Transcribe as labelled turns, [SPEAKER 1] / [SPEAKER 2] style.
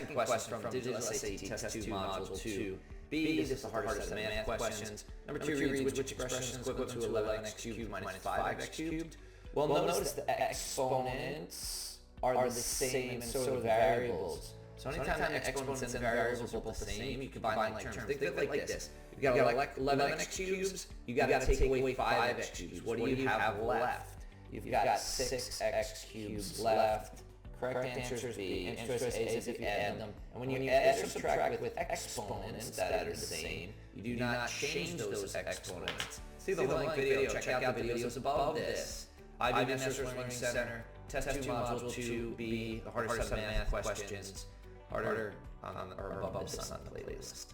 [SPEAKER 1] second question from Digital SAT Test 2 Module 2. B, this is the hardest set of math questions. Number 2 reads, which expression is equivalent to 11x cubed minus 5x cubed? Well, notice the exponents are the same, and so are the variables. So anytime exponents and variables are both the same, you combine like terms. Think of it like this. You got like 11x cubes, you got to take away 5x cubes. What do you have left? You've got 6x cubes left. Correct answer is B. Answer is A is if you add them. And when you add or subtract with exponents that are the same, you do not change those exponents. See the link video. Check out the videos above this. IB Masters Learning Center, Test 2 Module 2B, the hardest set of math questions, harder or above this on the playlist.